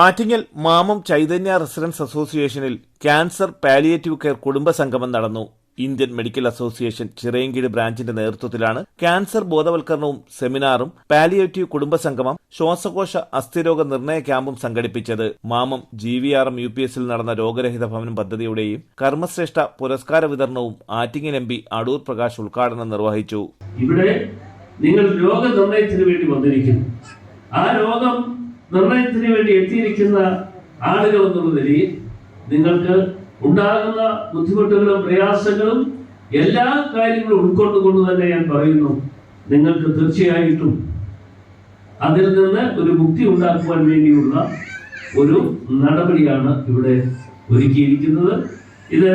Attingal Mamam Chaitanya residence അസോസിയേഷനിൽ cancer palliative care കുടുംബസംഗമം നടന്നു. ഇന്ത്യൻ മെഡിക്കൽ അസോസിയേഷൻ ചിറയൻകീഴ് ബ്രാഞ്ചിന്റെ നേതൃത്വത്തിലാണ് ക്യാൻസർ ബോധവൽക്കരണവും സെമിനാറും പാലിയേറ്റീവ് കുടുംബസംഗമം ശ്വാസകോശ അസ്ഥിരോഗ നിർണയ ക്യാമ്പും സംഘടിപ്പിച്ചത്. മാമം GVRM UPSൽ നടന്ന രോഗരഹിത ഭവനം പദ്ധതിയുടെയും കർമ്മശ്രേഷ്ഠ പുരസ്കാര വിതരണവും ആറ്റിങ്ങൽ MP അടൂർ പ്രകാശ് ഉദ്ഘാടനം നിർവഹിച്ചു. ഇവിടെ നിങ്ങൾ രോഗനിർണയത്തിന് വേണ്ടി വന്നിരിക്കുന്നു. ആ രോഗം നിർണയത്തിന് വേണ്ടി എത്തിയിരിക്കുന്ന ആളുകൾ എന്നുള്ള നിലയിൽ നിങ്ങൾക്ക് ഉണ്ടാകുന്ന ബുദ്ധിമുട്ടുകളും പ്രയാസങ്ങളും എല്ലാ കാര്യങ്ങളും ഉൾക്കൊണ്ടുകൊണ്ട് തന്നെ ഞാൻ പറയുന്നു, നിങ്ങൾക്ക് തീർച്ചയായിട്ടും അതിൽ നിന്ന് ഒരു മുക്തി ഉണ്ടാക്കുവാൻ വേണ്ടിയുള്ള ഒരു നടപടിയാണ് ഇവിടെ ഒരുക്കിയിരിക്കുന്നത്. ഇത്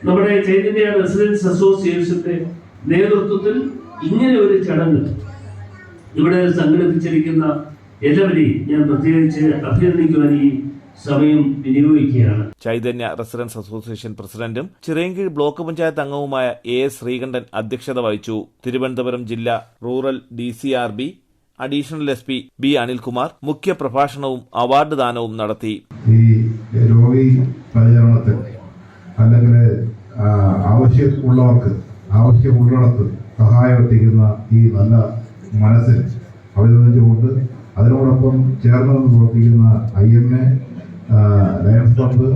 നമ്മുടെ ചൈതന്യ റെസിഡൻസ് അസോസിയേഷന്റെ നേതൃത്വത്തിൽ ഇങ്ങനെ ഒരു ചടങ്ങ് ഇവിടെ സംഘടിപ്പിച്ചിരിക്കുന്ന എല്ലാവരെയും ഞാൻ പ്രത്യേകിച്ച് അഭിനന്ദിക്കുവാൻ ഈ സമയം വിനിയോഗിക്കുകയാണ്. ചൈതന്യ റെസിഡൻസ് അസോസിയേഷൻ പ്രസിഡന്റും ചിറയൻകീഴ് ബ്ലോക്ക് പഞ്ചായത്ത് അംഗവുമായ AS ശ്രീകണ്ഠൻ അധ്യക്ഷത വഹിച്ചു. തിരുവനന്തപുരം ജില്ലാ rural DCRB additional SP B Anilkumar മുഖ്യ പ്രഭാഷണവും അവാർഡ് ദാനവും നടത്തി. ഈ രോഗി പരിചരണത്തിൽ അല്ലെങ്കിൽ ആവശ്യമുള്ളിടത്ത് സഹായം എത്തിക്കുന്ന ഈ നല്ല മനസ്സിൽ അഭിനന്ദിച്ചുകൊണ്ട് അതിനോടൊപ്പം ചേർന്ന് പ്രവർത്തിക്കുന്ന IMA, ലയൺസ് ക്ലബ്ബ്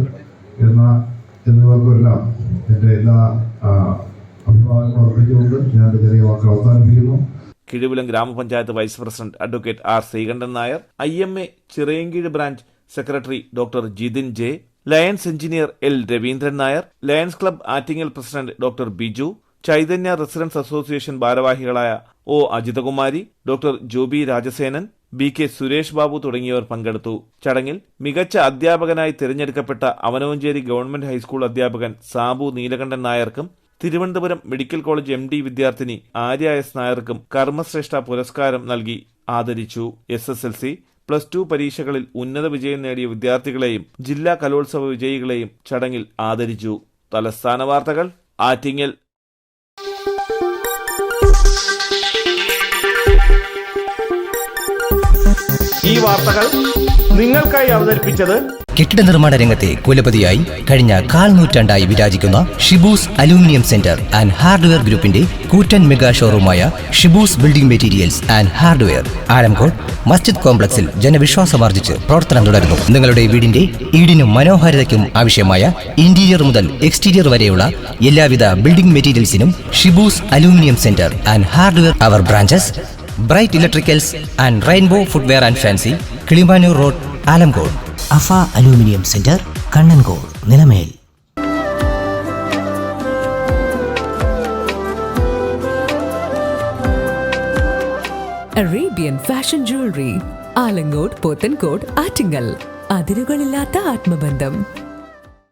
എന്നിവർക്കെല്ലാം എൻ്റെ എല്ലാ അഭിപ്രായങ്ങളും അർപ്പിച്ചുകൊണ്ട് ഞാൻ ചെറിയ വാക്കുകൾ അവസാനിപ്പിക്കുന്നു. കിഴിവിലം ഗ്രാമപഞ്ചായത്ത് vice president advocate R Sreekantan Nair, IMA Chirayinkeezhu branch secretary doctor Jithin J, lions engineer L Raveendran Nair, lions club Attingal president doctor Biju, Chaitanya residence association ഭാരവാഹികളായ O Ajithakumari, doctor Joby Rajasenan, BK Suresh Babu തുടങ്ങിയവർ പങ്കെടുത്തു. ചടങ്ങിൽ മികച്ച അധ്യാപകനായി തിരഞ്ഞെടുക്കപ്പെട്ട അവനവഞ്ചേരി ഗവൺമെന്റ് ഹൈസ്കൂൾ അധ്യാപകൻ സാബു നീലകണ്ഠൻ നായർക്കും തിരുവനന്തപുരം മെഡിക്കൽ കോളേജ് MD വിദ്യാർത്ഥിനി ആര്യ S നായർക്കും കർമ്മശ്രേഷ്ഠ പുരസ്കാരം നൽകി ആദരിച്ചു. SSLC, +2 പരീക്ഷകളിൽ ഉന്നത വിജയം നേടിയ വിദ്യാർത്ഥികളെയും ജില്ലാ കലോത്സവ വിജയികളെയും ചടങ്ങിൽ ആദരിച്ചു. തലസ്ഥാന വാർത്തകൾ ആറ്റിങ്ങൽ. ഈ വാർത്തകൾ നിങ്ങൾക്കായി അവതരിപ്പിച്ചത് കെട്ടിട നിർമ്മാണ രംഗത്തെ കുലപതിയായി കഴിഞ്ഞ 1/4 നൂറ്റാണ്ടായി വിരാജിക്കുന്ന Shibus aluminium centre and hardware ഗ്രൂപ്പിന്റെ കൂറ്റൻ മെഗാ ഷോറൂമായ Shibus building materials and hardware Alamcode മസ്ജിദ് കോംപ്ലക്സിൽ ജനവിശ്വാസമാർജിച്ച് പ്രവർത്തനം തുടരുന്നു. നിങ്ങളുടെ വീടിന്റെ ഈടിനും മനോഹാരിതയ്ക്കും ആവശ്യമായ ഇന്റീരിയർ മുതൽ എക്സ്റ്റീരിയർ വരെയുള്ള എല്ലാവിധ ബിൽഡിംഗ് മെറ്റീരിയൽസിനും Shibus aluminium centre and hardware. അവർ branches bright electricals and rainbow footwear and fancy, Kilimanoor road, Alamcode. Afa aluminium centre, Kannankode, Nilamel. Arabian fashion jewellery, Alamcode, Pothencode, Attingal. അതിരുകളില്ലാത്ത ആത്മബന്ധം.